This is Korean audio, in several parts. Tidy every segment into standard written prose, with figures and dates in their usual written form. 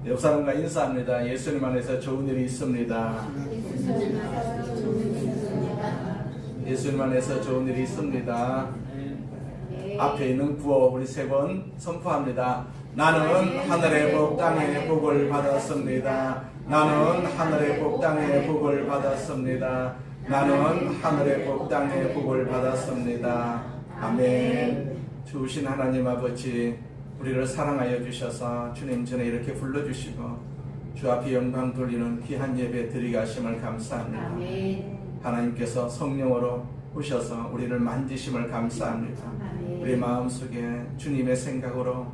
옆 사람과 인사합니다. 예수님 안에서 좋은 일이 있습니다. 예수님 안에서 좋은 일이 있습니다. 앞에 있는 구호 우리 세 번 선포합니다. 나는 하늘의 복 땅의 복을 받았습니다. 나는 하늘의 복 땅의 복을 받았습니다. 나는 하늘의 복 땅의 복을 받았습니다. 아멘. 주신 하나님 아버지, 우리를 사랑하여 주셔서 주님 전에 이렇게 불러주시고 주 앞에 영광 돌리는 귀한 예배 드리게 하심을 감사합니다. 아멘. 하나님께서 성령으로 오셔서 우리를 만지심을 감사합니다. 아멘. 우리 마음속에 주님의 생각으로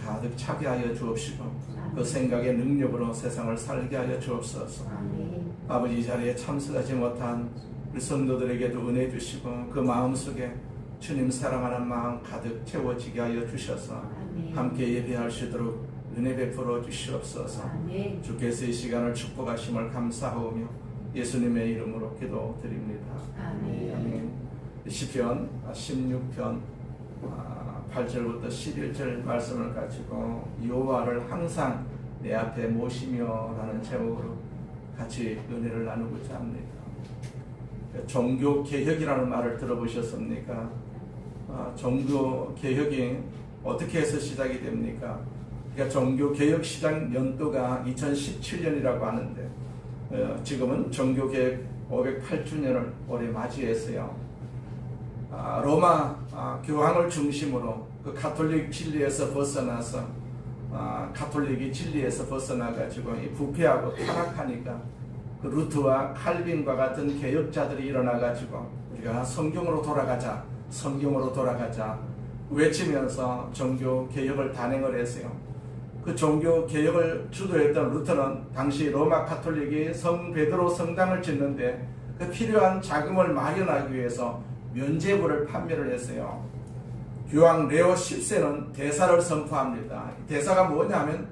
가득 차게 하여 주옵시고 그 생각의 능력으로 세상을 살게 하여 주옵소서. 아멘. 아버지, 이 자리에 참석하지 못한 우리 성도들에게도 은혜 주시고 그 마음속에 주님 사랑하는 마음 가득 채워지게 하여 주셔서 아멘. 함께 예배할 수 있도록 은혜 베풀어 주시옵소서. 아멘. 주께서 이 시간을 축복하심을 감사하오며 예수님의 이름으로 기도드립니다. 아멘. 시편 16편 8절부터 11절 말씀을 가지고 여호와를 항상 내 앞에 모시며 라는 제목으로 같이 은혜를 나누고자 합니다. 종교개혁이라는 말을 들어보셨습니까? 종교개혁이 어떻게 해서 시작이 됩니까? 그러니까 종교개혁 시작 연도가 2017년이라고 하는데 지금은 종교개혁 508주년을 올해 맞이했어요. 로마 교황을 중심으로 그 가톨릭 진리에서 벗어나서 가톨릭이 진리에서 벗어나가지고 이 부패하고 타락하니까 그 루트와 칼빈과 같은 개혁자들이 일어나가지고 우리가 성경으로 돌아가자, 성경으로 돌아가자 외치면서 종교개혁을 단행을 했어요. 그 종교개혁을 주도했던 루터는 당시 로마 가톨릭이 성 베드로 성당을 짓는데 그 필요한 자금을 마련하기 위해서 면죄부를 판매를 했어요. 교황 레오 10세는 대사를 선포합니다. 대사가 뭐냐면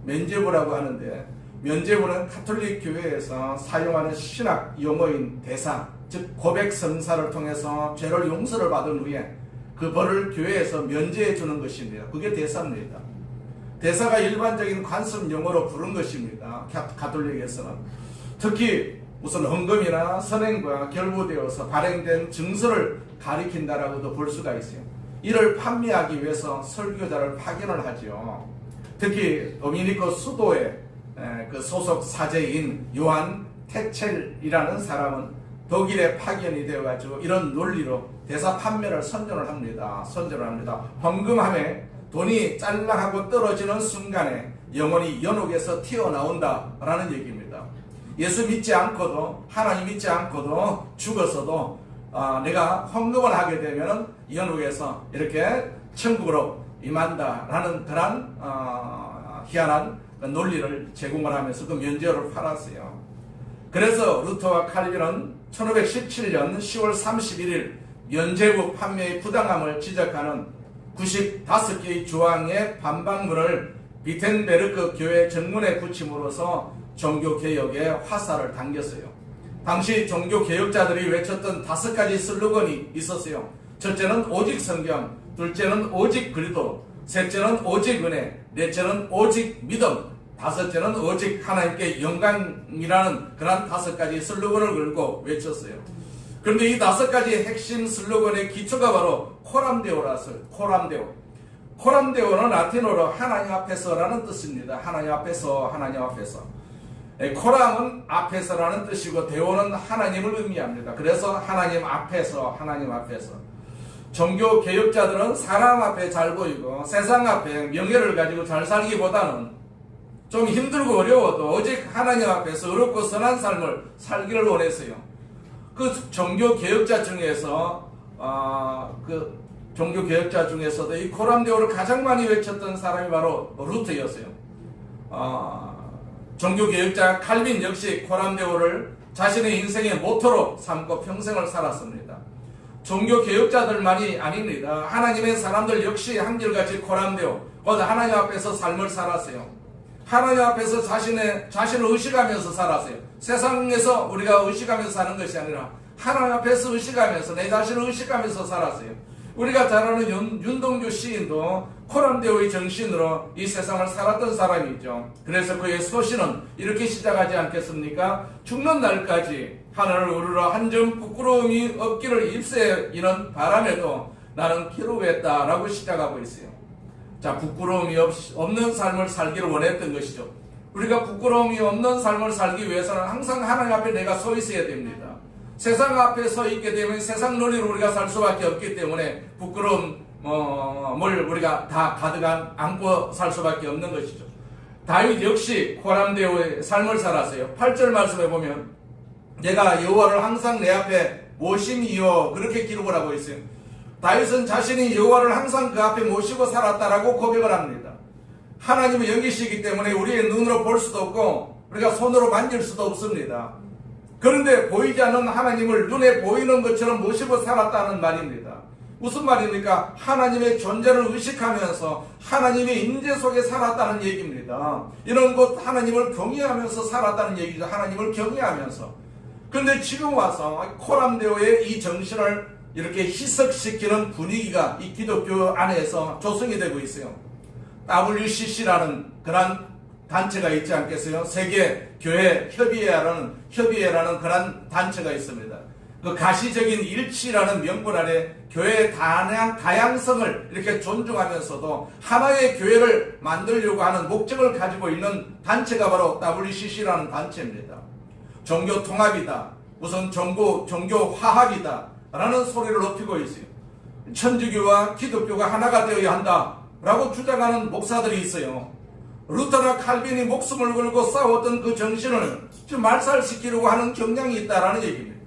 면죄부라고 하는데, 면죄부는 가톨릭 교회에서 사용하는 신학 용어인 대사, 즉 고백 성사를 통해서 죄를 용서를 받은 후에 그 벌을 교회에서 면제해 주는 것입니다. 그게 대사입니다. 대사가 일반적인 관습 용어로 부른 것입니다. 가톨릭에서는 특히 무슨 헌금이나 선행과 결부되어서 발행된 증서를 가리킨다라고도 볼 수가 있어요. 이를 판매하기 위해서 설교자를 파견을 하죠. 특히 도미니코 수도의 그 소속 사제인 요한 테첼이라는 사람은 독일에 파견이 되어가지고 이런 논리로 대사 판매를 선전을 합니다. 헌금함에 돈이 짤랑하고 떨어지는 순간에 영혼이 연옥에서 튀어나온다라는 얘기입니다. 예수 믿지 않고도, 하나님 믿지 않고도 죽었어도 내가 헌금을 하게 되면 연옥에서 이렇게 천국으로 임한다라는 그런 희한한 논리를 제공을 하면서 그 면죄를 팔았어요. 그래서 루터와 칼빈은 1517년 10월 31일 면죄부 판매의 부당함을 지적하는 95개의 조항의 반박문을 비텐베르크 교회 정문에 붙임으로써 종교개혁의 화살을 당겼어요. 당시 종교개혁자들이 외쳤던 5가지 슬로건이 있었어요. 첫째는 오직 성경, 둘째는 오직 그리스도, 셋째는 오직 은혜, 넷째는 오직 믿음, 다섯째는 오직 하나님께 영광이라는 그런 5가지 슬로건을 걸고 외쳤어요. 그런데 이 5가지 핵심 슬로건의 기초가 바로 코람데오라서요. 코람데오는 라틴어로 하나님 앞에서라는 뜻입니다. 하나님 앞에서. 코람은 앞에서라는 뜻이고 데오는 하나님을 의미합니다. 그래서 하나님 앞에서. 종교 개혁자들은 사람 앞에 잘 보이고 세상 앞에 명예를 가지고 잘 살기보다는 좀 힘들고 어려워도 오직 하나님 앞에서 의롭고 선한 삶을 살기를 원했어요. 그 종교 개혁자 중에서 이 코람데오를 가장 많이 외쳤던 사람이 바로 루터였어요. 종교개혁자 칼빈 역시 코람데오를 자신의 인생의 모토로 삼고 평생을 살았습니다. 종교개혁자들만이 아닙니다. 하나님의 사람들 역시 한결같이 코람데오, 곧 하나님 앞에서 삶을 살았어요. 하나님 앞에서 자신을 의식하면서 살았어요. 세상에서 우리가 의식하면서 사는 것이 아니라 하나님 앞에서 의식하면서 내 자신을 의식하면서 살았어요. 우리가 잘 아는 윤동주 시인도 코람데오의 정신으로 이 세상을 살았던 사람이죠. 그래서 그의 서신은 이렇게 시작하지 않겠습니까? 죽는 날까지 하늘을 우러러 한 점 부끄러움이 없기를 입새에 이는 바람에도 나는 기록했다라고 시작하고 있어요. 자, 부끄러움이 없는 삶을 살기를 원했던 것이죠. 우리가 부끄러움이 없는 삶을 살기 위해서는 항상 하나님 앞에 내가 서 있어야 됩니다. 세상 앞에 서 있게 되면 세상 논리로 우리가 살 수밖에 없기 때문에 부끄러움을 우리가 다 가득 안고 살 수밖에 없는 것이죠. 다윗 역시 코람데오의 삶을 살았어요. 8절 말씀에 보면 내가 여호와를 항상 내 앞에 모심이요 그렇게 기록을 하고 있어요. 다윗은 자신이 여호와를 항상 그 앞에 모시고 살았다라고 고백을 합니다. 하나님을 여기시기 때문에 우리의 눈으로 볼 수도 없고 우리가 손으로 만질 수도 없습니다. 그런데 보이지 않는 하나님을 눈에 보이는 것처럼 모시고 살았다는 말입니다. 무슨 말입니까? 하나님의 존재를 의식하면서 하나님의 임재 속에 살았다는 얘기입니다. 이런 것 하나님을 경외하면서 살았다는 얘기죠. 하나님을 경외하면서. 그런데 지금 와서 코람데오의 이 정신을 이렇게 희석시키는 분위기가 이 기독교 안에서 조성이 되고 있어요. WCC라는 그런 단체가 있지 않겠어요? 세계 교회 협의회라는 그런 단체가 있습니다. 그 가시적인 일치라는 명분 아래 교회의 다양성을 이렇게 존중하면서도 하나의 교회를 만들려고 하는 목적을 가지고 있는 단체가 바로 WCC라는 단체입니다. 종교 통합이다. 무슨 종교 화합이다. 라는 소리를 높이고 있어요. 천주교와 기독교가 하나가 되어야 한다. 라고 주장하는 목사들이 있어요. 루터나 칼빈이 목숨을 걸고 싸웠던 그 정신을 지금 말살시키려고 하는 경향이 있다라는 얘기입니다.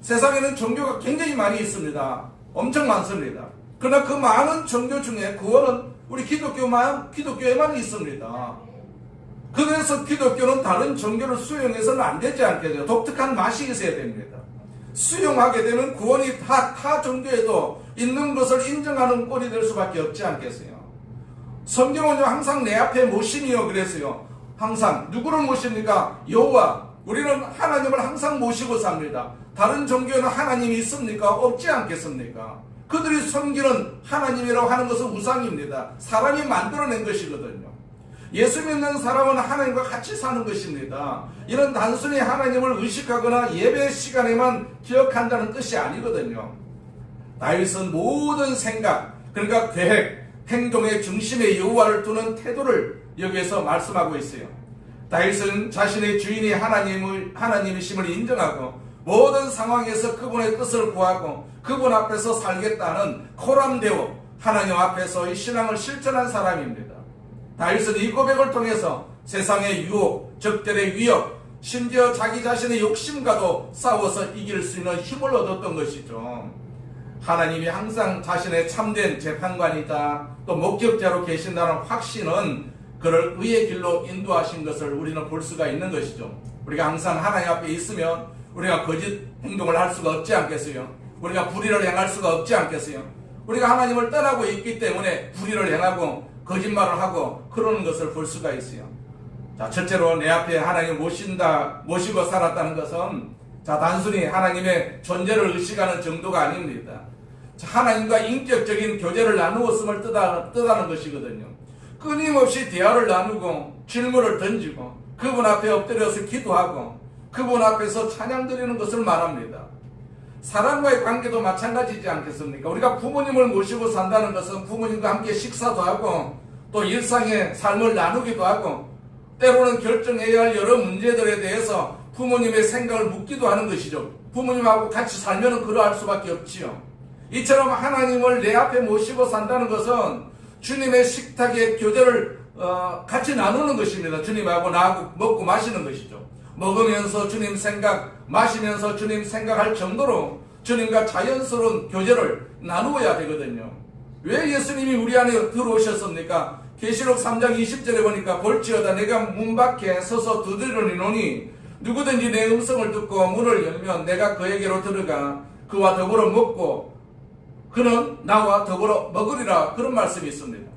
세상에는 종교가 굉장히 많이 있습니다. 엄청 많습니다. 그러나 그 많은 종교 중에 구원은 우리 기독교에만 있습니다. 그래서 기독교는 다른 종교를 수용해서는 안 되지 않겠어요? 독특한 맛이 있어야 됩니다. 수용하게 되면 구원이 타 종교에도 있는 것을 인정하는 꼴이 될 수밖에 없지 않겠어요? 성경은요 항상 내 앞에 모심이요 그랬어요. 항상 누구를 모십니까? 여호와. 우리는 하나님을 항상 모시고 삽니다. 다른 종교에는 하나님이 있습니까? 없지 않겠습니까? 그들이 섬기는 하나님이라고 하는 것은 우상입니다. 사람이 만들어낸 것이거든요. 예수 믿는 사람은 하나님과 같이 사는 것입니다. 이런 단순히 하나님을 의식하거나 예배 시간에만 기억한다는 뜻이 아니거든요. 다윗은 모든 생각, 그러니까 계획, 행동의 중심에 여호와를 두는 태도를 여기에서 말씀하고 있어요. 다윗은 자신의 주인이 하나님이심을 인정하고 모든 상황에서 그분의 뜻을 구하고 그분 앞에서 살겠다는 코람데오, 하나님 앞에서의 신앙을 실천한 사람입니다. 다윗은 이 고백을 통해서 세상의 유혹, 적들의 위협, 심지어 자기 자신의 욕심과도 싸워서 이길 수 있는 힘을 얻었던 것이죠. 하나님이 항상 자신의 참된 재판관이다, 또 목격자로 계신다는 확신은 그를 의의 길로 인도하신 것을 우리는 볼 수가 있는 것이죠. 우리가 항상 하나님 앞에 있으면 우리가 거짓 행동을 할 수가 없지 않겠어요? 우리가 불의를 행할 수가 없지 않겠어요? 우리가 하나님을 떠나고 있기 때문에 불의를 행하고 거짓말을 하고 그러는 것을 볼 수가 있어요. 자, 첫째로 내 앞에 하나님 모시고 살았다는 것은 단순히 하나님의 존재를 의식하는 정도가 아닙니다. 하나님과 인격적인 교제를 나누었음을 뜻하는 것이거든요. 끊임없이 대화를 나누고 질문을 던지고 그분 앞에 엎드려서 기도하고 그분 앞에서 찬양 드리는 것을 말합니다. 사람과의 관계도 마찬가지지 않겠습니까? 우리가 부모님을 모시고 산다는 것은 부모님과 함께 식사도 하고 또 일상의 삶을 나누기도 하고 때로는 결정해야 할 여러 문제들에 대해서 부모님의 생각을 묻기도 하는 것이죠. 부모님하고 같이 살면 그러할 수밖에 없지요. 이처럼 하나님을 내 앞에 모시고 산다는 것은 주님의 식탁의 교제를 같이 나누는 것입니다. 주님하고 나하고 먹고 마시는 것이죠. 먹으면서 주님 생각, 마시면서 주님 생각할 정도로 주님과 자연스러운 교제를 나누어야 되거든요. 왜 예수님이 우리 안에 들어오셨습니까? 계시록 3장 20절에 보니까 볼지어다 내가 문 밖에 서서 두드리노니 누구든지 내 음성을 듣고 문을 열면 내가 그에게로 들어가 그와 더불어 먹고 그는 나와 더불어 먹으리라, 그런 말씀이 있습니다.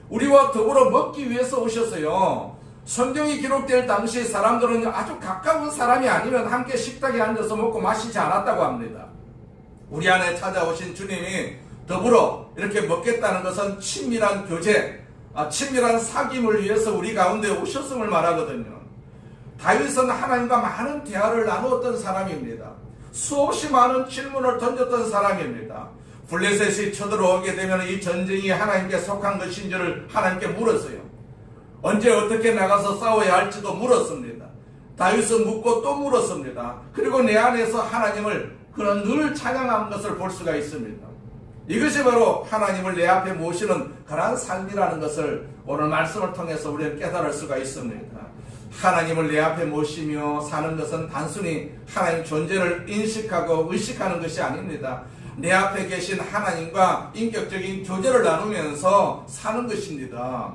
우리와 더불어 먹기 위해서 오셨어요. 성경이 기록될 당시 사람들은 아주 가까운 사람이 아니면 함께 식탁에 앉아서 먹고 마시지 않았다고 합니다. 우리 안에 찾아오신 주님이 더불어 이렇게 먹겠다는 것은 친밀한 교제, 친밀한 사귐을 위해서 우리 가운데 오셨음을 말하거든요. 다윗은 하나님과 많은 대화를 나누었던 사람입니다. 수없이 많은 질문을 던졌던 사람입니다. 블레셋이 쳐들어오게 되면 이 전쟁이 하나님께 속한 것인지를 하나님께 물었어요. 언제 어떻게 나가서 싸워야 할지도 물었습니다. 다윗은 묻고 또 물었습니다. 그리고 내 안에서 하나님을 그는 늘 찬양한 것을 볼 수가 있습니다. 이것이 바로 하나님을 내 앞에 모시는 그러한 삶이라는 것을 오늘 말씀을 통해서 우리는 깨달을 수가 있습니다. 하나님을 내 앞에 모시며 사는 것은 단순히 하나님 존재를 인식하고 의식하는 것이 아닙니다. 내 앞에 계신 하나님과 인격적인 교제를 나누면서 사는 것입니다.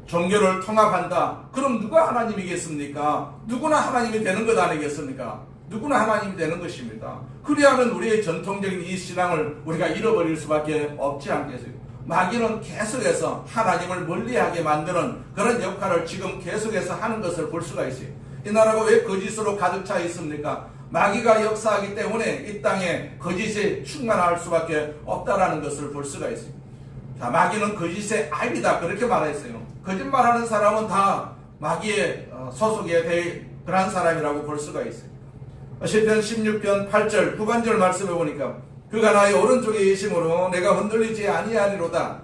종교를 통합한다. 그럼 누가 하나님이겠습니까? 누구나 하나님이 되는 것 아니겠습니까? 누구나 하나님이 되는 것입니다. 그리하면 우리의 전통적인 이 신앙을 우리가 잃어버릴 수밖에 없지 않겠어요? 마귀는 계속해서 하나님을 멀리하게 만드는 그런 역할을 지금 계속해서 하는 것을 볼 수가 있어요. 이 나라가 왜 거짓으로 가득 차 있습니까? 마귀가 역사하기 때문에 이 땅에 거짓이 충만할 수밖에 없다라는 것을 볼 수가 있어요. 자, 마귀는 거짓의 아이다 그렇게 말했어요. 거짓말하는 사람은 다 마귀의 소속에 대해 그런 사람이라고 볼 수가 있어요. 시편 16편 8절 후반절 말씀해 보니까 그가 나의 오른쪽에 계심으로 내가 흔들리지 아니하리로다.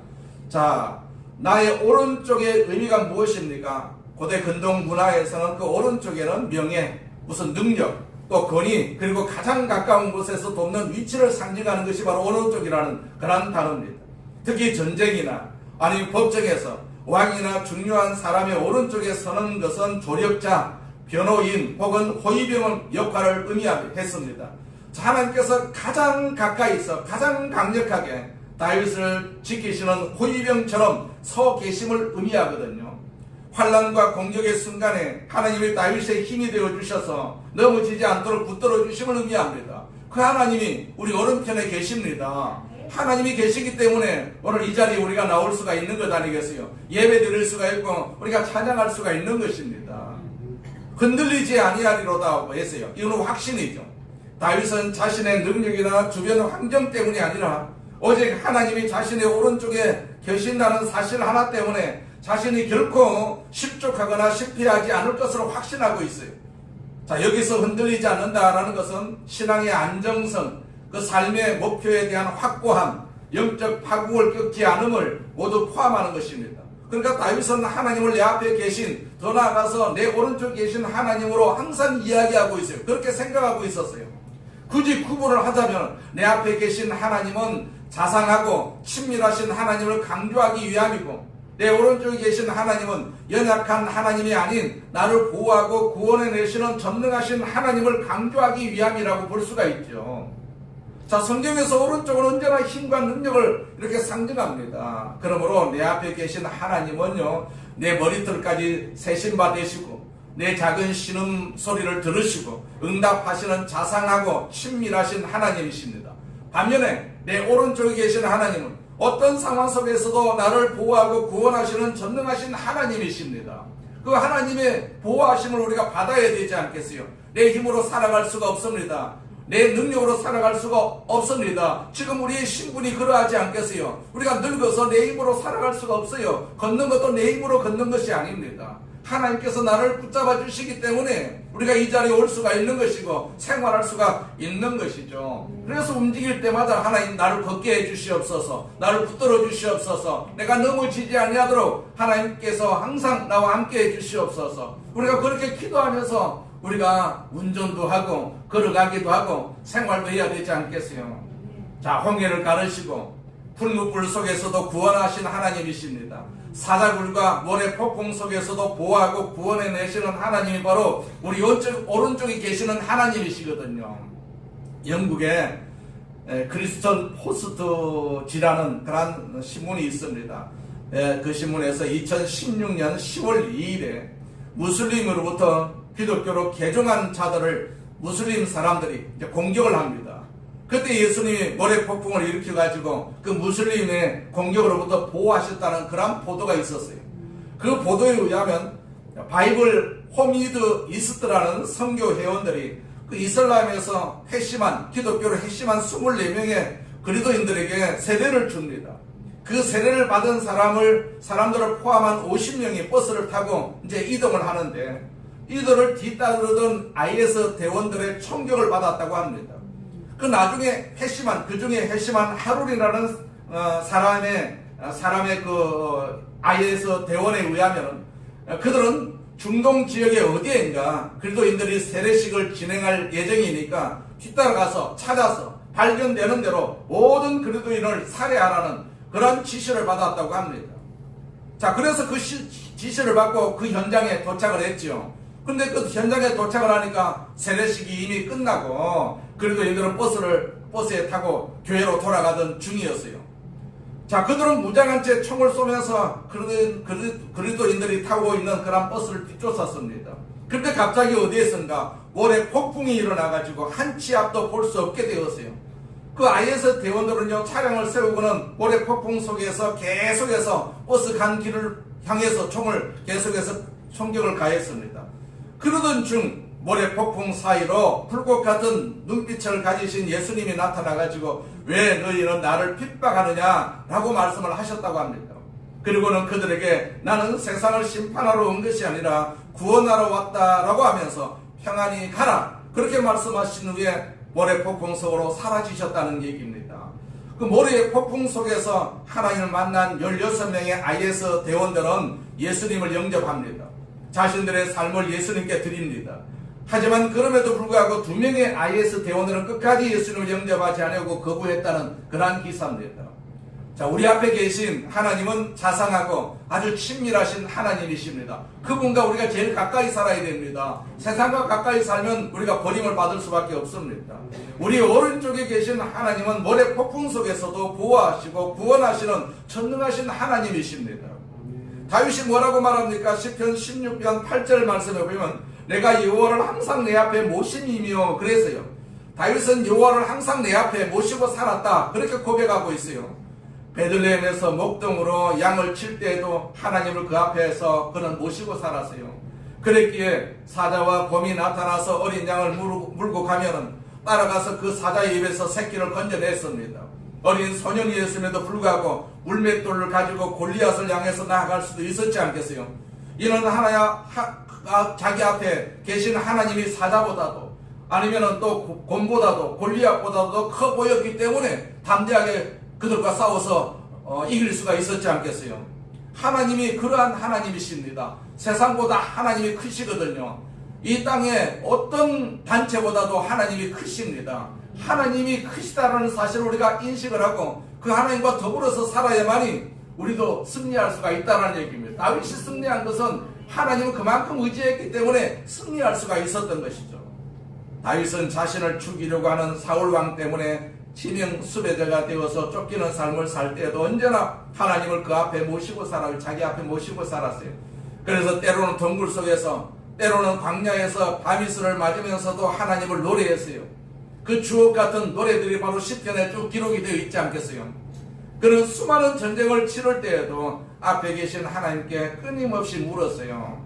자, 나의 오른쪽의 의미가 무엇입니까? 고대 근동 문화에서는 그 오른쪽에는 명예, 무슨 능력, 또 권위, 그리고 가장 가까운 곳에서 돕는 위치를 상징하는 것이 바로 오른쪽이라는 그런 단어입니다. 특히 전쟁이나 아니면 법정에서 왕이나 중요한 사람의 오른쪽에 서는 것은 조력자, 변호인 혹은 호위병 역할을 의미했습니다. 하나님께서 가장 가까이서 가장 강력하게 다윗을 지키시는 호위병처럼 서 계심을 의미하거든요. 환난과 공격의 순간에 하나님이 다윗의 힘이 되어 주셔서 넘어지지 않도록 붙들어 주심을 의미합니다. 그 하나님이 우리 오른편에 계십니다. 하나님이 계시기 때문에 오늘 이 자리에 우리가 나올 수가 있는 것 아니겠어요? 예배 드릴 수가 있고 우리가 찬양할 수가 있는 것입니다. 흔들리지 아니하리로다 했어요. 이거는 확신이죠. 다윗은 자신의 능력이나 주변 환경 때문이 아니라 오직 하나님이 자신의 오른쪽에 계신다는 사실 하나 때문에 자신이 결코 실족하거나 실패하지 않을 것으로 확신하고 있어요. 자, 여기서 흔들리지 않는다라는 것은 신앙의 안정성, 그 삶의 목표에 대한 확고함, 영적 파국을 겪지 않음을 모두 포함하는 것입니다. 그러니까 다윗은 하나님을 내 앞에 계신, 더 나아가서 내 오른쪽에 계신 하나님으로 항상 이야기하고 있어요. 그렇게 생각하고 있었어요. 굳이 구분을 하자면 내 앞에 계신 하나님은 자상하고 친밀하신 하나님을 강조하기 위함이고, 내 오른쪽에 계신 하나님은 연약한 하나님이 아닌 나를 보호하고 구원해내시는 전능하신 하나님을 강조하기 위함이라고 볼 수가 있죠. 자, 성경에서 오른쪽은 언제나 힘과 능력을 이렇게 상징합니다. 그러므로 내 앞에 계신 하나님은요, 내 머리털까지 세신바 되시고 내 작은 신음 소리를 들으시고 응답하시는 자상하고 친밀하신 하나님이십니다. 반면에 내 오른쪽에 계신 하나님은 어떤 상황 속에서도 나를 보호하고 구원하시는 전능하신 하나님이십니다. 그 하나님의 보호하심을 우리가 받아야 되지 않겠어요? 내 힘으로 살아갈 수가 없습니다. 내 능력으로 살아갈 수가 없습니다. 지금 우리의 신분이 그러하지 않겠어요? 우리가 늙어서 내 힘으로 살아갈 수가 없어요. 걷는 것도 내 힘으로 걷는 것이 아닙니다. 하나님께서 나를 붙잡아 주시기 때문에 우리가 이 자리에 올 수가 있는 것이고 생활할 수가 있는 것이죠. 그래서 움직일 때마다 하나님 나를 걷게 해 주시옵소서, 나를 붙들어 주시옵소서, 내가 넘어지지 아니하도록 하나님께서 항상 나와 함께 해 주시옵소서. 우리가 그렇게 기도하면서 우리가 운전도 하고 걸어가기도 하고 생활도 해야 되지 않겠어요? 자, 홍해를 가르시고 풀무불 속에서도 구원하신 하나님이십니다. 사자굴과 모래 폭풍 속에서도 보호하고 구원해내시는 하나님이 바로 우리 오른쪽에 계시는 하나님이시거든요. 영국에 크리스천 포스트지라는 그런 신문이 있습니다. 그 신문에서 2016년 10월 2일에 무슬림으로부터 기독교로 개종한 자들을 무슬림 사람들이 공격을 합니다. 그때 예수님이 모래폭풍을 일으켜가지고 그 무슬림의 공격으로부터 보호하셨다는 그런 보도가 있었어요. 그 보도에 의하면 바이블 호미드 이스트라는 선교 회원들이 그 이슬람에서 기독교로 핵심한 24명의 그리스도인들에게 세례를 줍니다. 그 세례를 받은 사람들을 포함한 50명이 버스를 타고 이제 이동을 하는데, 이들을 뒤따르던 IS 대원들의 총격을 받았다고 합니다. 그 나중에 그중에 핵심한 하룰이라는 사람의 그 IS 대원에 의하면, 그들은 중동 지역의 어디엔가 그리스도인들이 세례식을 진행할 예정이니까 뒤따라가서 찾아서 발견되는 대로 모든 그리스도인을 살해하라는 그런 지시를 받았다고 합니다. 자, 그래서 그 지시를 받고 그 현장에 도착을 했죠. 근데 그 현장에 도착을 하니까 세례식이 이미 끝나고 그리스도인들은 버스에 타고 교회로 돌아가던 중이었어요. 자, 그들은 무장한 채 총을 쏘면서 그리스도인들이 타고 있는 그런 버스를 뒤쫓았습니다. 그런데 갑자기 어디에선가 모래 폭풍이 일어나가지고 한 치 앞도 볼 수 없게 되었어요. 그 IS 대원들은요, 차량을 세우고는 모래 폭풍 속에서 계속해서 버스 간 길을 향해서 계속해서 총격을 가했습니다. 그러던 중 모래 폭풍 사이로 불꽃 같은 눈빛을 가지신 예수님이 나타나가지고 왜 너희는 나를 핍박하느냐 라고 말씀을 하셨다고 합니다. 그리고는 그들에게 나는 세상을 심판하러 온 것이 아니라 구원하러 왔다라고 하면서 평안히 가라 그렇게 말씀하신 후에 모래 폭풍 속으로 사라지셨다는 얘기입니다. 그 모래 폭풍 속에서 하나님을 만난 16명의 IS 대원들은 예수님을 영접합니다. 자신들의 삶을 예수님께 드립니다. 하지만 그럼에도 불구하고 2명의 IS 대원들은 끝까지 예수님을 영접하지 않으려고 거부했다는 그러한 기사입니다. 자, 우리 앞에 계신 하나님은 자상하고 아주 친밀하신 하나님이십니다. 그분과 우리가 제일 가까이 살아야 됩니다. 세상과 가까이 살면 우리가 버림을 받을 수밖에 없습니다. 우리 오른쪽에 계신 하나님은 모래 폭풍 속에서도 보호하시고 구원하시는 전능하신 하나님이십니다. 다윗이 뭐라고 말합니까? 시편 16편 8절 말씀에 보면 내가 여호와를 항상 내 앞에 모심이며 그래서요. 다윗은 여호와를 항상 내 앞에 모시고 살았다 그렇게 고백하고 있어요. 베들레헴에서 목동으로 양을 칠 때에도 하나님을 그 앞에서 그는 모시고 살았어요. 그랬기에 사자와 곰이 나타나서 어린 양을 물고 가면은 따라가서 그 사자의 입에서 새끼를 건져냈습니다. 어린 소년이었음에도 불구하고 물맷돌을 가지고 골리앗을 향해서 나아갈 수도 있었지 않겠어요? 이는 자기 앞에 계신 하나님이 사자보다도 아니면은 또 곰보다도 골리앗보다도 커 보였기 때문에 담대하게 그들과 싸워서 이길 수가 있었지 않겠어요? 하나님이 그러한 하나님이십니다. 세상보다 하나님이 크시거든요. 이 땅에 어떤 단체보다도 하나님이 크십니다. 하나님이 크시다라는 사실을 우리가 인식을 하고 그 하나님과 더불어서 살아야만이 우리도 승리할 수가 있다는 얘기입니다. 다윗이 승리한 것은 하나님을 그만큼 의지했기 때문에 승리할 수가 있었던 것이죠. 다윗은 자신을 죽이려고 하는 사울왕 때문에 치명 수배자가 되어서 쫓기는 삶을 살 때에도 언제나 하나님을 그 앞에 모시고 살아요. 자기 앞에 모시고 살았어요. 그래서 때로는 동굴 속에서 때로는 광야에서 밤이슬을 맞으면서도 하나님을 노래했어요. 그 주옥 같은 노래들이 바로 시편에 쭉 기록이 되어 있지 않겠어요? 그런 수많은 전쟁을 치를 때에도 앞에 계신 하나님께 끊임없이 물었어요.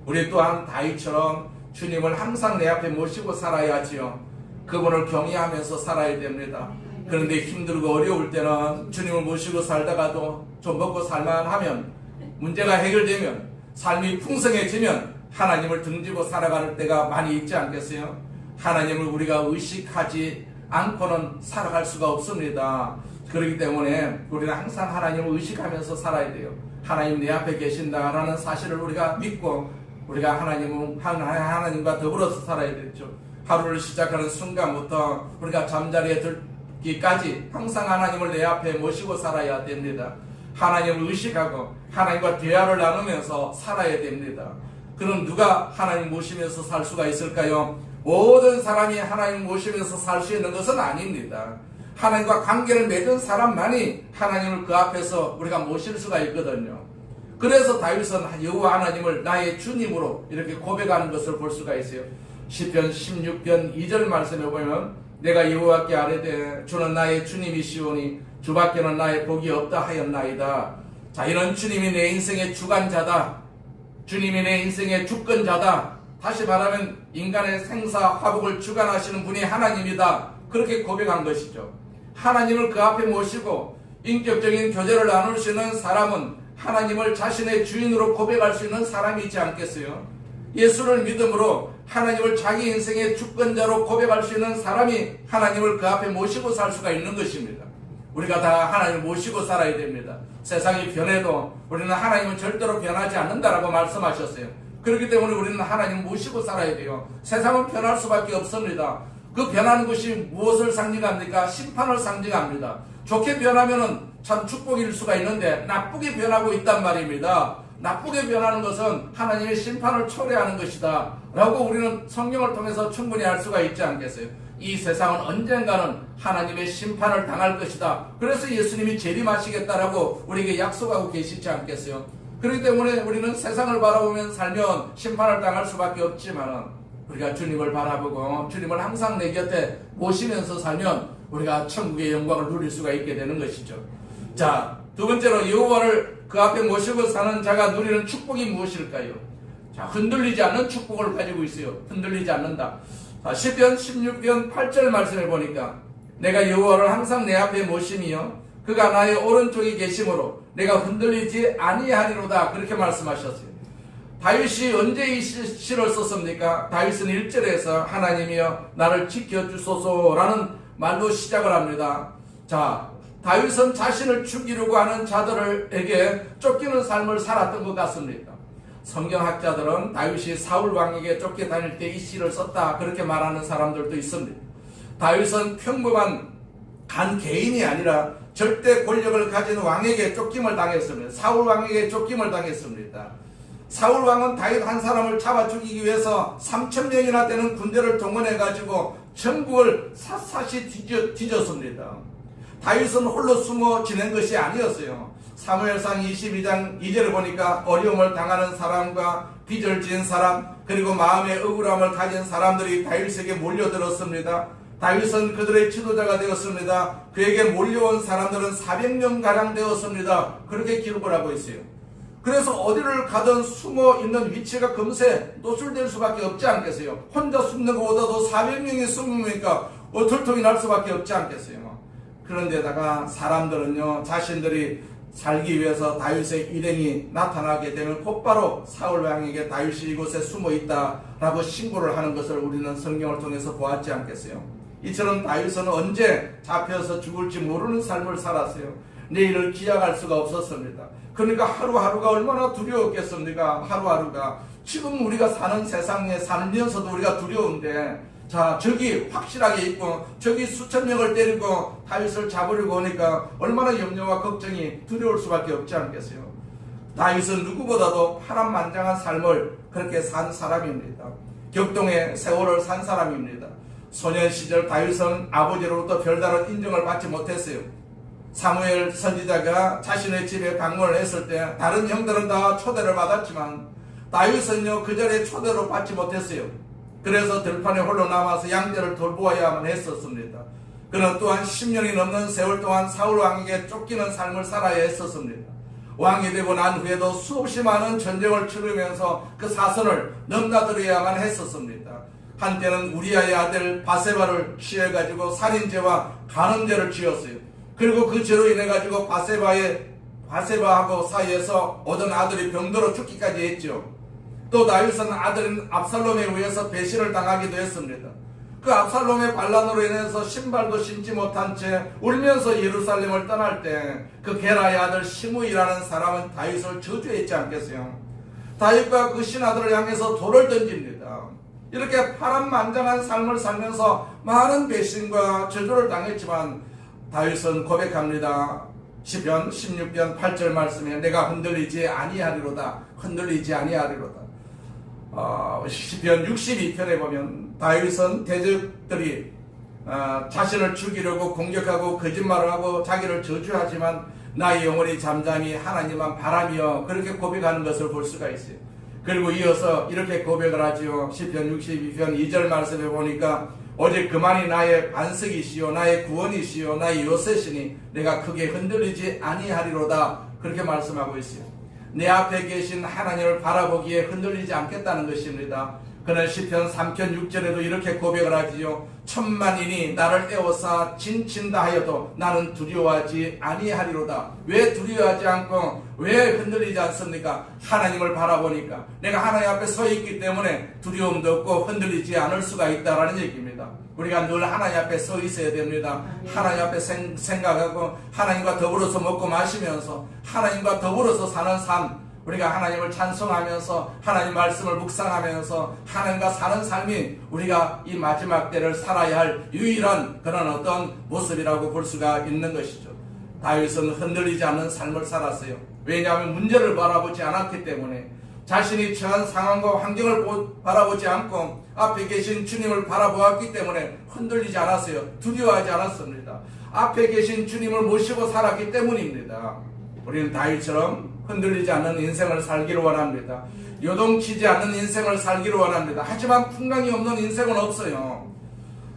우리 또한 다윗처럼 주님을 항상 내 앞에 모시고 살아야지요. 그분을 경외하면서 살아야 됩니다. 그런데 힘들고 어려울 때는 주님을 모시고 살다가도 좀 먹고 살만하면 문제가 해결되면 삶이 풍성해지면 하나님을 등지고 살아가는 때가 많이 있지 않겠어요? 하나님을 우리가 의식하지 않고는 살아갈 수가 없습니다. 그렇기 때문에 우리는 항상 하나님을 의식하면서 살아야 돼요. 하나님 내 앞에 계신다라는 사실을 우리가 믿고 우리가 하나님과 더불어서 살아야 되죠. 하루를 시작하는 순간부터 우리가 잠자리에 들기까지 항상 하나님을 내 앞에 모시고 살아야 됩니다. 하나님을 의식하고 하나님과 대화를 나누면서 살아야 됩니다. 그럼 누가 하나님 모시면서 살 수가 있을까요? 모든 사람이 하나님 모시면서 살 수 있는 것은 아닙니다. 하나님과 관계를 맺은 사람만이 하나님을 그 앞에서 우리가 모실 수가 있거든요. 그래서 다윗은 여호와 하나님을 나의 주님으로 이렇게 고백하는 것을 볼 수가 있어요. 시편 16편 2절 말씀에 보면 내가 여호와께 아뢰되 주는 나의 주님이시오니 주밖에는 나의 복이 없다 하였나이다. 자, 이런 주님이 내 인생의 주관자다. 주님이 내 인생의 주권자다. 다시 말하면 인간의 생사 화복을 주관하시는 분이 하나님이다. 그렇게 고백한 것이죠. 하나님을 그 앞에 모시고 인격적인 교제를 나눌 수 있는 사람은 하나님을 자신의 주인으로 고백할 수 있는 사람이 있지 않겠어요? 예수를 믿음으로 하나님을 자기 인생의 주권자로 고백할 수 있는 사람이 하나님을 그 앞에 모시고 살 수가 있는 것입니다. 우리가 다 하나님을 모시고 살아야 됩니다. 세상이 변해도 우리는 하나님은 절대로 변하지 않는다라고 말씀하셨어요. 그렇기 때문에 우리는 하나님을 모시고 살아야 돼요. 세상은 변할 수밖에 없습니다. 그 변하는 것이 무엇을 상징합니까? 심판을 상징합니다. 좋게 변하면은 참 축복일 수가 있는데 나쁘게 변하고 있단 말입니다. 나쁘게 변하는 것은 하나님의 심판을 초래하는 것이다 라고 우리는 성경을 통해서 충분히 알 수가 있지 않겠어요? 이 세상은 언젠가는 하나님의 심판을 당할 것이다. 그래서 예수님이 재림하시겠다라고 우리에게 약속하고 계시지 않겠어요? 그렇기 때문에 우리는 세상을 바라보면 살면 심판을 당할 수밖에 없지만 우리가 주님을 바라보고 주님을 항상 내 곁에 모시면서 살면 우리가 천국의 영광을 누릴 수가 있게 되는 것이죠. 자, 두 번째로 여호와를 그 앞에 모시고 사는 자가 누리는 축복이 무엇일까요? 자, 흔들리지 않는 축복을 가지고 있어요. 흔들리지 않는다. 자, 시편 16편 8절 말씀해 보니까 내가 여호와를 항상 내 앞에 모시며 그가 나의 오른쪽에 계심으로 내가 흔들리지 아니하리로다. 그렇게 말씀하셨어요. 다윗이 언제 이 시를 썼습니까? 다윗은 1절에서 하나님이여 나를 지켜주소서라는 말로 시작을 합니다. 자, 다윗은 자신을 죽이려고 하는 자들에게 쫓기는 삶을 살았던 것 같습니다. 성경학자들은 다윗이 사울 왕에게 쫓겨다닐 때 이 시를 썼다 그렇게 말하는 사람들도 있습니다. 다윗은 평범한 한 개인이 아니라 절대 권력을 가진 왕에게 쫓김을 당했습니다. 사울 왕에게 쫓김을 당했습니다. 사울 왕은 다윗 한 사람을 잡아 죽이기 위해서 3,000명이나 되는 군대를 동원해가지고 전국을 샅샅이 뒤졌습니다. 다윗은 홀로 숨어 지낸 것이 아니었어요. 사무엘상 22장 2절을 보니까 어려움을 당하는 사람과 빚을 지은 사람 그리고 마음의 억울함을 가진 사람들이 다윗에게 몰려들었습니다. 다윗은 그들의 지도자가 되었습니다. 그에게 몰려온 사람들은 400명가량 되었습니다. 그렇게 기록을 하고 있어요. 그래서 어디를 가든 숨어 있는 위치가 금세 노출될 수밖에 없지 않겠어요? 혼자 숨는 것보다도 400명이 숨으니까 들통이 날 수밖에 없지 않겠어요? 그런데다가 사람들은요, 자신들이 살기 위해서 다윗의 일행이 나타나게 되면 곧바로 사울 왕에게 다윗이 이곳에 숨어 있다라고 신고를 하는 것을 우리는 성경을 통해서 보았지 않겠어요? 이처럼 다윗은 언제 잡혀서 죽을지 모르는 삶을 살았어요. 내일을 기약할 수가 없었습니다. 그러니까 하루하루가 얼마나 두려웠겠습니까? 하루하루가. 지금 우리가 사는 세상에 살면서도 우리가 두려운데, 자, 저기 확실하게 있고 저기 수천 명을 때리고 다윗을 잡으려고 하니까 얼마나 염려와 걱정이 두려울 수밖에 없지 않겠어요? 다윗은 누구보다도 파란만장한 삶을 그렇게 산 사람입니다. 격동의 세월을 산 사람입니다. 소년 시절 다윗은 아버지로부터 별다른 인정을 받지 못했어요. 사무엘 선지자가 자신의 집에 방문을 했을 때 다른 형들은 다 초대를 받았지만 다윗은요 그 자리에 초대를 받지 못했어요. 그래서 들판에 홀로 남아서 양떼를 돌보아야만 했었습니다. 그는 또한 10년이 넘는 세월 동안 사울 왕에게 쫓기는 삶을 살아야 했었습니다. 왕이 되고 난 후에도 수없이 많은 전쟁을 치르면서 그 사선을 넘나들어야만 했었습니다. 한때는 우리아의 아들 바세바를 취해가지고 살인죄와 간음죄를 지었어요. 그리고 그 죄로 인해가지고 바세바하고 사이에서 얻은 아들이 병들어 죽기까지 했죠. 또 다윗은 아들인 압살롬에 의해서 배신을 당하기도 했습니다. 그 압살롬의 반란으로 인해서 신발도 신지 못한 채 울면서 예루살렘을 떠날 때 그 게라의 아들 시므이라는 사람은 다윗을 저주했지 않겠어요? 다윗과 그 신하들을 향해서 돌을 던집니다. 이렇게 파란만장한 삶을 살면서 많은 배신과 저주를 당했지만 다윗은 고백합니다. 시편 16편 8절 말씀에 내가 흔들리지 아니하리로다. 흔들리지 아니하리로다. 시편 62편에 보면 다윗은 대적들이 자신을 죽이려고 공격하고 거짓말을 하고 자기를 저주하지만 나의 영혼이 잠잠히 하나님만 바라며 그렇게 고백하는 것을 볼 수가 있어요. 그리고 이어서 이렇게 고백을 하지요. 시편 62편 2절 말씀에 보니까 오직 그만이 나의 반석이시요 나의 구원이시요 나의 요새시니 내가 크게 흔들리지 아니하리로다. 그렇게 말씀하고 있어요. 내 앞에 계신 하나님을 바라보기에 흔들리지 않겠다는 것입니다. 그는 시편 3편 6절에도 이렇게 고백을 하지요. 천만인이 나를 에워싸 진친다 하여도 나는 두려워하지 아니하리로다. 왜 두려워하지 않고 왜 흔들리지 않습니까? 하나님을 바라보니까, 내가 하나님 앞에 서 있기 때문에 두려움도 없고 흔들리지 않을 수가 있다라는 얘기입니다. 우리가 늘 하나님 앞에 서 있어야 됩니다. 하나님 앞에 생각하고 하나님과 더불어서 먹고 마시면서 하나님과 더불어서 사는 삶, 우리가 하나님을 찬송하면서 하나님 말씀을 묵상하면서 하나님과 사는 삶이 우리가 이 마지막 때를 살아야 할 유일한 그런 어떤 모습이라고 볼 수가 있는 것이죠. 다윗은 흔들리지 않는 삶을 살았어요. 왜냐하면 문제를 바라보지 않았기 때문에, 자신이 처한 상황과 환경을 바라보지 않고 앞에 계신 주님을 바라보았기 때문에 흔들리지 않았어요. 두려워하지 않았습니다. 앞에 계신 주님을 모시고 살았기 때문입니다. 우리는 다윗처럼 흔들리지 않는 인생을 살기를 원합니다. 요동치지 않는 인생을 살기를 원합니다. 하지만 풍랑이 없는 인생은 없어요.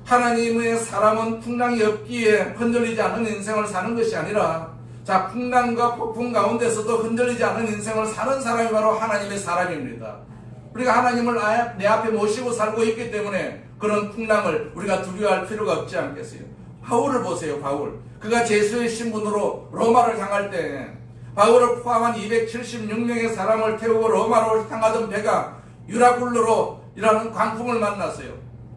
하나님의 사람은 풍랑이 없기에 흔들리지 않는 인생을 사는 것이 아니라, 자, 풍랑과 폭풍 가운데서도 흔들리지 않는 인생을 사는 사람이 바로 하나님의 사람입니다. 우리가 하나님을 내 앞에 모시고 살고 있기 때문에 그런 풍랑을 우리가 두려워할 필요가 없지 않겠어요? 바울을 보세요. 바울, 그가 제수의 신분으로 로마를 향할 때 바울을 포함한 276명의 사람을 태우고 로마로 향하던 배가 유라굴로로 이라는 광풍을 만났어요.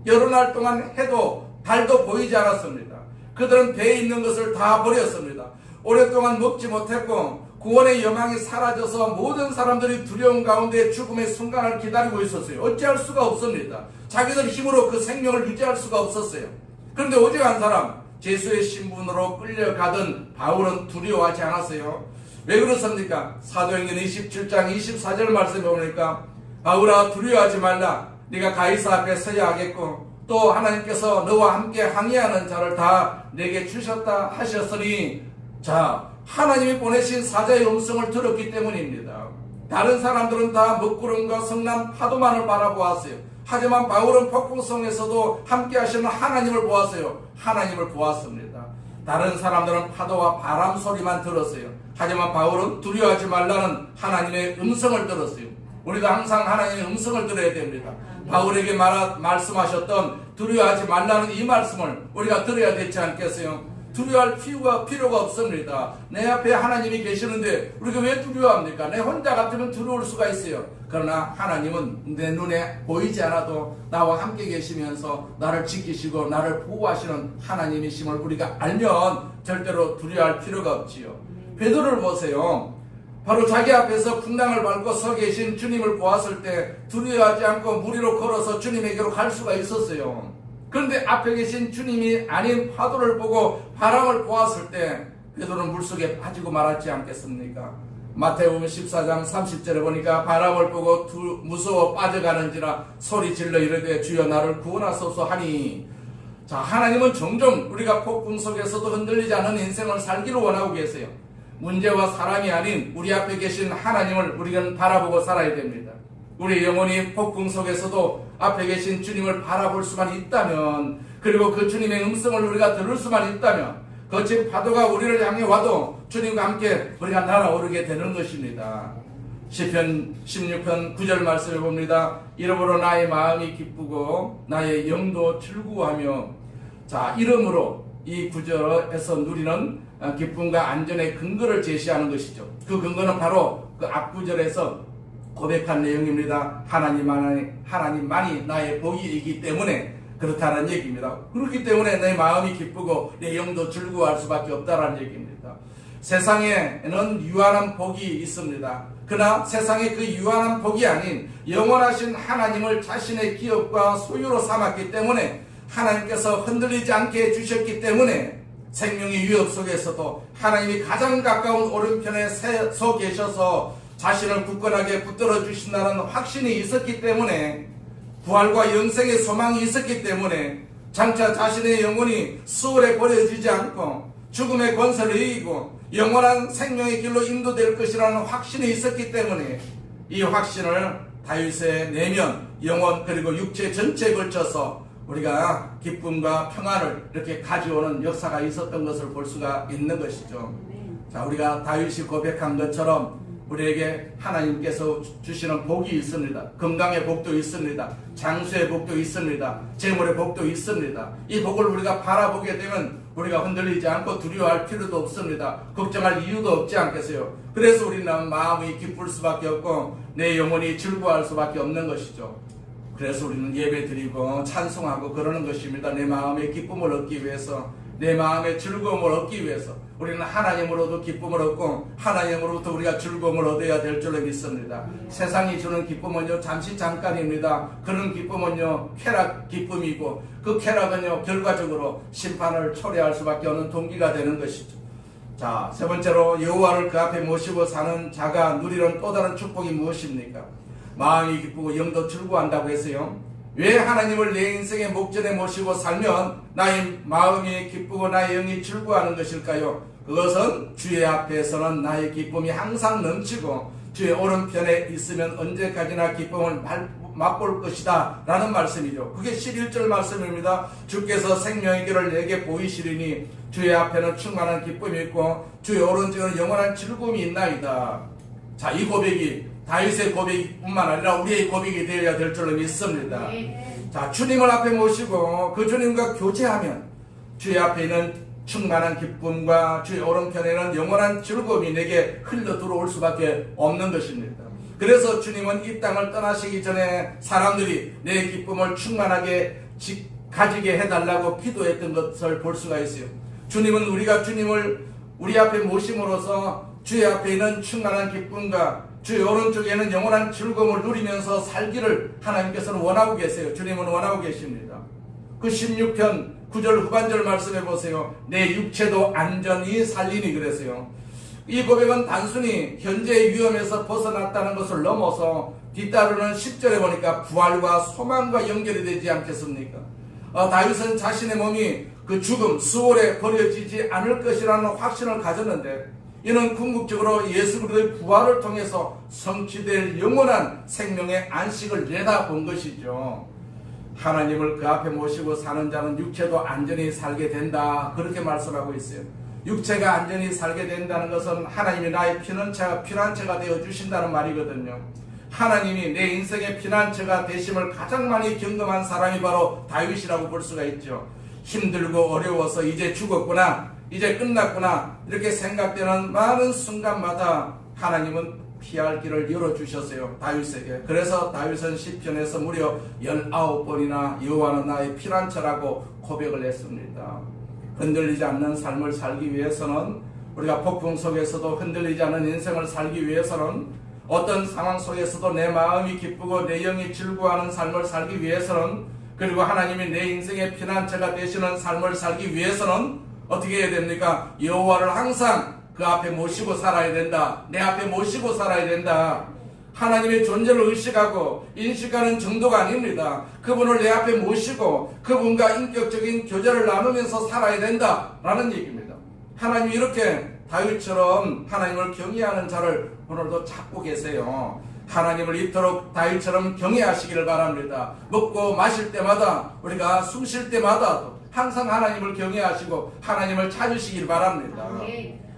여러 날 동안 해도 달도 보이지 않았습니다. 그들은 배에 있는 것을 다 버렸습니다. 오랫동안 먹지 못했고 구원의 여망이 사라져서 모든 사람들이 두려움 가운데 죽음의 순간을 기다리고 있었어요. 어찌할 수가 없습니다. 자기들 힘으로 그 생명을 유지할 수가 없었어요. 그런데 오직 한 사람, 제수의 신분으로 끌려가던 바울은 두려워하지 않았어요. 왜 그렇습니까? 사도행전 27장 24절 말씀에 보니까, 바울아 두려워하지 말라. 네가 가이사 앞에 서야 하겠고 또 하나님께서 너와 함께 항해하는 자를 다 내게 주셨다 하셨으니, 자, 하나님이 보내신 사자의 음성을 들었기 때문입니다. 다른 사람들은 다 먹구름과 성난 파도만을 바라보았어요. 하지만 바울은 폭풍성에서도 함께 하시는 하나님을 보았어요. 하나님을 보았습니다. 다른 사람들은 파도와 바람 소리만 들었어요. 하지만 바울은 두려워하지 말라는 하나님의 음성을 들었어요. 우리도 항상 하나님의 음성을 들어야 됩니다. 바울에게 말씀하셨던 두려워하지 말라는 이 말씀을 우리가 들어야 되지 않겠어요? 두려워할 필요가 없습니다. 내 앞에 하나님이 계시는데 우리가 왜 두려워합니까? 내 혼자 같으면 두려울 수가 있어요. 그러나 하나님은 내 눈에 보이지 않아도 나와 함께 계시면서 나를 지키시고 나를 보호하시는 하나님이심을 우리가 알면 절대로 두려워할 필요가 없지요. 베드로를 보세요. 바로 자기 앞에서 풍랑을 밟고 서 계신 주님을 보았을 때 두려워하지 않고 물 위로 걸어서 주님에게로 갈 수가 있었어요. 그런데 앞에 계신 주님이 아닌 파도를 보고 바람을 보았을 때 베드로는 물속에 빠지고 말았지 않겠습니까? 마태복음 14장 30절에 보니까 바람을 보고 무서워 빠져가는지라 소리 질러 이르되 주여 나를 구원하소서 하니, 자, 하나님은 종종 우리가 폭풍 속에서도 흔들리지 않는 인생을 살기를 원하고 계세요. 문제와 사람이 아닌 우리 앞에 계신 하나님을 우리는 바라보고 살아야 됩니다. 우리 영혼이 폭풍 속에서도 앞에 계신 주님을 바라볼 수만 있다면, 그리고 그 주님의 음성을 우리가 들을 수만 있다면, 거친 파도가 우리를 향해 와도 주님과 함께 우리가 날아오르게 되는 것입니다. 시편 16편 9절 말씀을 봅니다. 이러므로 나의 마음이 기쁘고 나의 영도 즐거워하며, 자, 이러므로 이 구절에서 누리는 기쁨과 안전의 근거를 제시하는 것이죠. 그 근거는 바로 그 앞구절에서 고백한 내용입니다. 하나님만이 나의 복이기 때문에 그렇다는 얘기입니다. 그렇기 때문에 내 마음이 기쁘고 내 영도 즐거워할 수밖에 없다는 얘기입니다. 세상에는 유한한 복이 있습니다. 그러나 세상에 그 유한한 복이 아닌 영원하신 하나님을 자신의 기업과 소유로 삼았기 때문에, 하나님께서 흔들리지 않게 해주셨기 때문에 생명의 위협 속에서도 하나님이 가장 가까운 오른편에 서 계셔서 자신을 굳건하게 붙들어 주신다는 확신이 있었기 때문에, 부활과 영생의 소망이 있었기 때문에 장차 자신의 영혼이 수월에 버려지지 않고 죽음의 권세를 이기고 영원한 생명의 길로 인도될 것이라는 확신이 있었기 때문에, 이 확신을 다윗의 내면, 영혼 그리고 육체 전체에 걸쳐서 우리가 기쁨과 평안을 이렇게 가져오는 역사가 있었던 것을 볼 수가 있는 것이죠. 자, 우리가 다윗이 고백한 것처럼 우리에게 하나님께서 주시는 복이 있습니다. 건강의 복도 있습니다. 장수의 복도 있습니다. 재물의 복도 있습니다. 이 복을 우리가 바라보게 되면 우리가 흔들리지 않고 두려워할 필요도 없습니다. 걱정할 이유도 없지 않겠어요? 그래서 우리는 마음이 기쁠 수밖에 없고 내 영혼이 즐거워할 수밖에 없는 것이죠. 그래서 우리는 예배 드리고 찬송하고 그러는 것입니다. 내 마음의 기쁨을 얻기 위해서, 내 마음의 즐거움을 얻기 위해서 우리는 하나님으로도 기쁨을 얻고 하나님으로부터 우리가 즐거움을 얻어야 될 줄로 믿습니다. 세상이 주는 기쁨은요 잠시 잠깐입니다. 그런 기쁨은요 쾌락 기쁨이고 그 쾌락은요 결과적으로 심판을 초래할 수밖에 없는 동기가 되는 것이죠. 자, 세 번째로 여호와를 그 앞에 모시고 사는 자가 누리는 또 다른 축복이 무엇입니까? 마음이 기쁘고 영도 즐거워한다고 했어요. 왜 하나님을 내 인생의 목전에 모시고 살면 나의 마음이 기쁘고 나의 영이 즐거워하는 것일까요? 그것은 주의 앞에서는 나의 기쁨이 항상 넘치고 주의 오른편에 있으면 언제까지나 기쁨을 맛볼 것이다 라는 말씀이죠. 그게 11절 말씀입니다. 주께서 생명의 길을 내게 보이시리니 주의 앞에는 충만한 기쁨이 있고 주의 오른쪽에는 영원한 즐거움이 있나이다. 자, 이 고백이 다윗의 고백뿐만 아니라 우리의 고백이 되어야 될 줄로 믿습니다. 자, 주님을 앞에 모시고 그 주님과 교제하면 주의 앞에 있는 충만한 기쁨과 주의 오른편에는 영원한 즐거움이 내게 흘러 들어올 수밖에 없는 것입니다. 그래서 주님은 이 땅을 떠나시기 전에 사람들이 내 기쁨을 충만하게 가지게 해달라고 기도했던 것을 볼 수가 있어요. 주님은 우리가 주님을 우리 앞에 모심으로써 주의 앞에 있는 충만한 기쁨과 주의 오른쪽에는 영원한 즐거움을 누리면서 살기를 하나님께서는 원하고 계세요. 주님은 원하고 계십니다. 그 16편 9절 후반절 말씀해 보세요. 내 육체도 안전히 살리니 그랬어요. 이 고백은 단순히 현재의 위험에서 벗어났다는 것을 넘어서 뒤따르는 10절에 보니까 부활과 소망과 연결이 되지 않겠습니까? 다윗은 자신의 몸이 그 죽음, 수월에 버려지지 않을 것이라는 확신을 가졌는데 이는 궁극적으로 예수 그리스도의 부활을 통해서 성취될 영원한 생명의 안식을 내다본 것이죠. 하나님을 그 앞에 모시고 사는 자는 육체도 안전히 살게 된다. 그렇게 말씀하고 있어요. 육체가 안전히 살게 된다는 것은 하나님이 나의 피난처가 되어주신다는 말이거든요. 하나님이 내 인생의 피난처가 되심을 가장 많이 경험한 사람이 바로 다윗이라고 볼 수가 있죠. 힘들고 어려워서 이제 죽었구나, 이제 끝났구나 이렇게 생각되는 많은 순간마다 하나님은 피할 길을 열어주셨어요, 다윗에게. 그래서 다윗은 시편에서 무려 19번이나 여호와는 나의 피난처라고 고백을 했습니다. 흔들리지 않는 삶을 살기 위해서는, 우리가 폭풍 속에서도 흔들리지 않는 인생을 살기 위해서는, 어떤 상황 속에서도 내 마음이 기쁘고 내 영이 즐거워하는 삶을 살기 위해서는, 그리고 하나님이 내 인생의 피난처가 되시는 삶을 살기 위해서는 어떻게 해야 됩니까? 여호와를 항상 그 앞에 모시고 살아야 된다. 내 앞에 모시고 살아야 된다. 하나님의 존재를 의식하고 인식하는 정도가 아닙니다. 그분을 내 앞에 모시고 그분과 인격적인 교제를 나누면서 살아야 된다라는 얘기입니다. 하나님이 이렇게 다윗처럼 하나님을 경외하는 자를 오늘도 찾고 계세요. 하나님을 이토록 다윗처럼 경외하시기를 바랍니다. 먹고 마실 때마다, 우리가 숨 쉴 때마다 항상 하나님을 경외하시고 하나님을 찾으시길 바랍니다.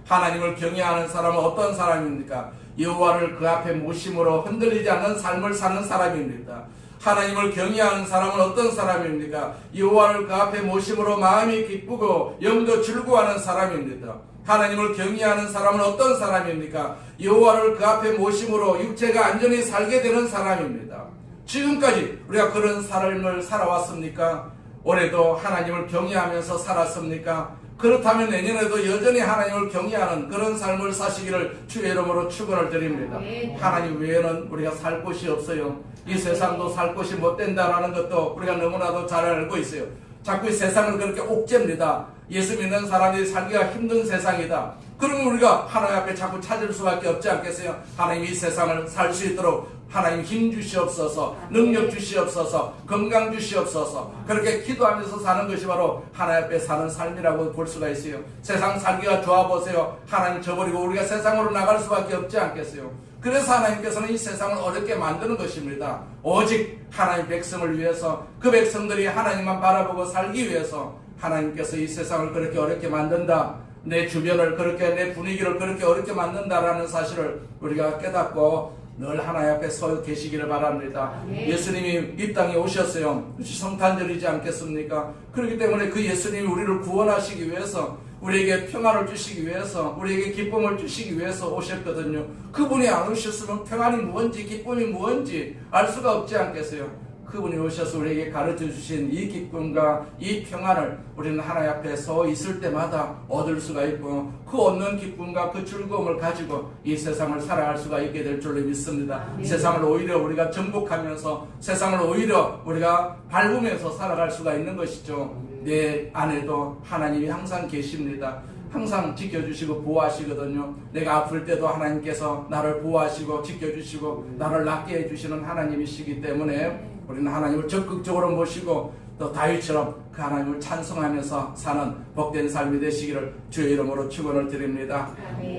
하나님을 경외하는 사람은 어떤 사람입니까? 여호와를 그 앞에 모심으로 흔들리지 않는 삶을 사는 사람입니다. 하나님을 경외하는 사람은 어떤 사람입니까? 여호와를 그 앞에 모심으로 마음이 기쁘고 영도 즐거워하는 사람입니다. 하나님을 경외하는 사람은 어떤 사람입니까? 여호와를 그 앞에 모심으로 육체가 안전히 살게 되는 사람입니다. 지금까지 우리가 그런 삶을 살아왔습니까? 올해도 하나님을 경외하면서 살았습니까? 그렇다면 내년에도 여전히 하나님을 경외하는 그런 삶을 사시기를 주의 이름으로 축원을 드립니다. 하나님 외에는 우리가 살 곳이 없어요. 이 세상도 살 곳이 못 된다라는 것도 우리가 너무나도 잘 알고 있어요. 자꾸 이 세상을 그렇게 옥죄입니다. 예수 믿는 사람이 살기가 힘든 세상이다. 그러면 우리가 하나님 앞에 자꾸 찾을 수밖에 없지 않겠어요? 하나님 이 세상을 살 수 있도록 하나님 힘 주시옵소서, 능력 주시옵소서, 건강 주시옵소서. 그렇게 기도하면서 사는 것이 바로 하나님 앞에 사는 삶이라고 볼 수가 있어요. 세상 살기가 좋아 보세요. 하나님 저버리고 우리가 세상으로 나갈 수밖에 없지 않겠어요? 그래서 하나님께서는 이 세상을 어렵게 만드는 것입니다. 오직 하나님 백성을 위해서, 그 백성들이 하나님만 바라보고 살기 위해서 하나님께서 이 세상을 그렇게 어렵게 만든다 내 주변을 그렇게, 내 분위기를 그렇게 어렵게 만든다라는 사실을 우리가 깨닫고 늘 하나님 앞에 서 계시기를 바랍니다. 예수님이 이 땅에 오셨어요. 성탄절이지 않겠습니까? 그렇기 때문에 그 예수님이 우리를 구원하시기 위해서, 우리에게 평안을 주시기 위해서, 우리에게 기쁨을 주시기 위해서 오셨거든요. 그분이 안 오셨으면 평안이 무엇인지 기쁨이 무엇인지 알 수가 없지 않겠어요? 그분이 오셔서 우리에게 가르쳐 주신 이 기쁨과 이 평안을 우리는 하나님 앞에 서 있을 때마다 얻을 수가 있고, 그 얻는 기쁨과 그 즐거움을 가지고 이 세상을 살아갈 수가 있게 될 줄로 믿습니다. 세상을 오히려 우리가 정복하면서, 세상을 오히려 우리가 밟으면서 살아갈 수가 있는 것이죠. 내 안에도 하나님이 항상 계십니다. 항상 지켜주시고 보호하시거든요. 내가 아플 때도 하나님께서 나를 보호하시고 지켜주시고 나를 낫게 해주시는 하나님이시기 때문에 우리는 하나님을 적극적으로 모시고 또 다윗처럼 그 하나님을 찬송하면서 사는 복된 삶이 되시기를 주의 이름으로 축원을 드립니다.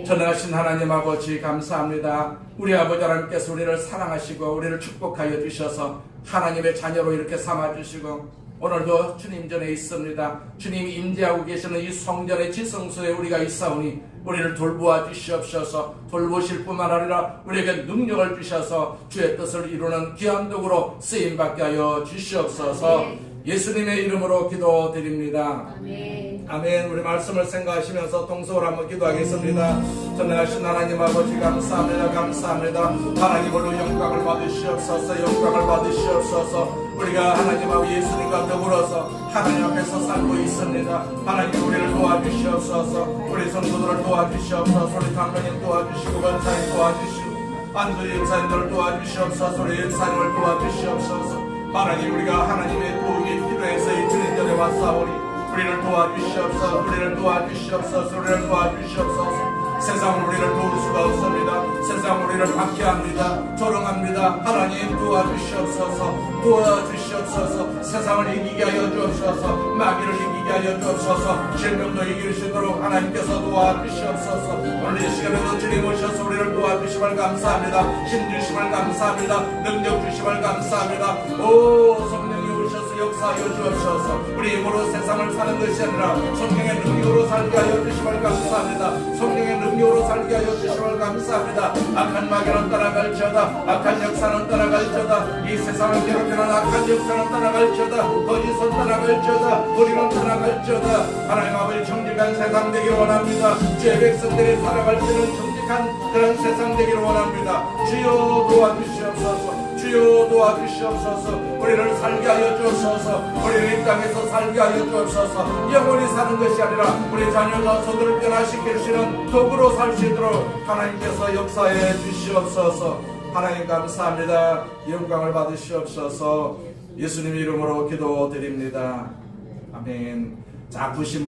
전능하신 하나님 아버지 감사합니다. 우리 아버지 하나님께서 우리를 사랑하시고 우리를 축복하여 주셔서 하나님의 자녀로 이렇게 삼아주시고, 오늘도 주님 전에 있습니다. 주님이 임재하고 계시는 이 성전의 지성소에 우리가 있사오니 우리를 돌보아 주시옵소서. 돌보실 뿐만 아니라 우리에게 능력을 주셔서 주의 뜻을 이루는 귀한 도구로 쓰임받게 하여 주시옵소서. 예수님의 이름으로 기도드립니다. 아멘. 우리 말씀을 생각하시면서 동서로 한번 기도하겠습니다. 전능하신 하나님 아버지 감사합니다. 감사합니다. 하나님으로 영광을 받으시옵소서. 영광을 받으시옵소서. 우리가 하나님하고 예수님과 더불어서 하나님 앞에서 살고 있습니다. 하나님 우리를 도와주시옵소서. 우리 성도들을 도와주시옵소서. 우리 장로님 도와주시고 권사님 도와주시고 안수리 은사님들을 도와주시옵소서. 우리 은사님을 도와주시옵소서. 하나님 우리가 하나님의 도움이 필요해서 이 주님 전에 왔사오니 우리를 도와주시옵소서. 우리를 도와주시옵소서. 우리를 도와주시옵소서. 세상은 우리를 도울 수가 없습니다. 세상은 우리를 박해합니다. 조롱합니다. 하나님 도와주시옵소서. 도와주시옵소서. 세상을 이기게 하여 주옵소서. 마귀를 이기게 하여 주옵소서. 질병도 이길 수 있도록 하나님께서 도와주시옵소서. 오늘 이 시간에도 주님 오셔서 우리를 도와주심을 감사합니다. 힘 주심을 감사합니다. 능력 주심을 감사합니다. 오 성령이 오셔서 역사하여 주옵소서. 우리 힘으로 세상을 사는 것이 아니라 성령의 능력으로 살게 하여 주심을 감사합니다. 성령의 능력으로 살게 하여 주심을 감사합니다. 악한 마귀는 따라갈지어다. 악한 역사는 따라갈지어다. 이 세상을 괴롭히는 악한 역사는 따라갈지어다. 거짓은 따라갈지어다. 우리는 따라갈지어다. 하나님 아버지 정직한 세상 되기를 원합니다. 주의 백성들이 살아갈 때는 정직한 그런 세상 되기를 원합니다. 주여 도와주시옵소서. 주여 도와주시옵소서. 우리를 살게 하여 주옵소서. 우리를 이 땅에서 살게 하여 주옵소서. 영원히 사는 것이 아니라 우리 자녀가 소들을 변화시키시는 도구로 살 수 있도록 하나님께서 역사해 주시옵소서. 하나님 감사합니다. 영광을 받으시옵소서. 예수님 이름으로 기도드립니다. 아멘. 자, 부심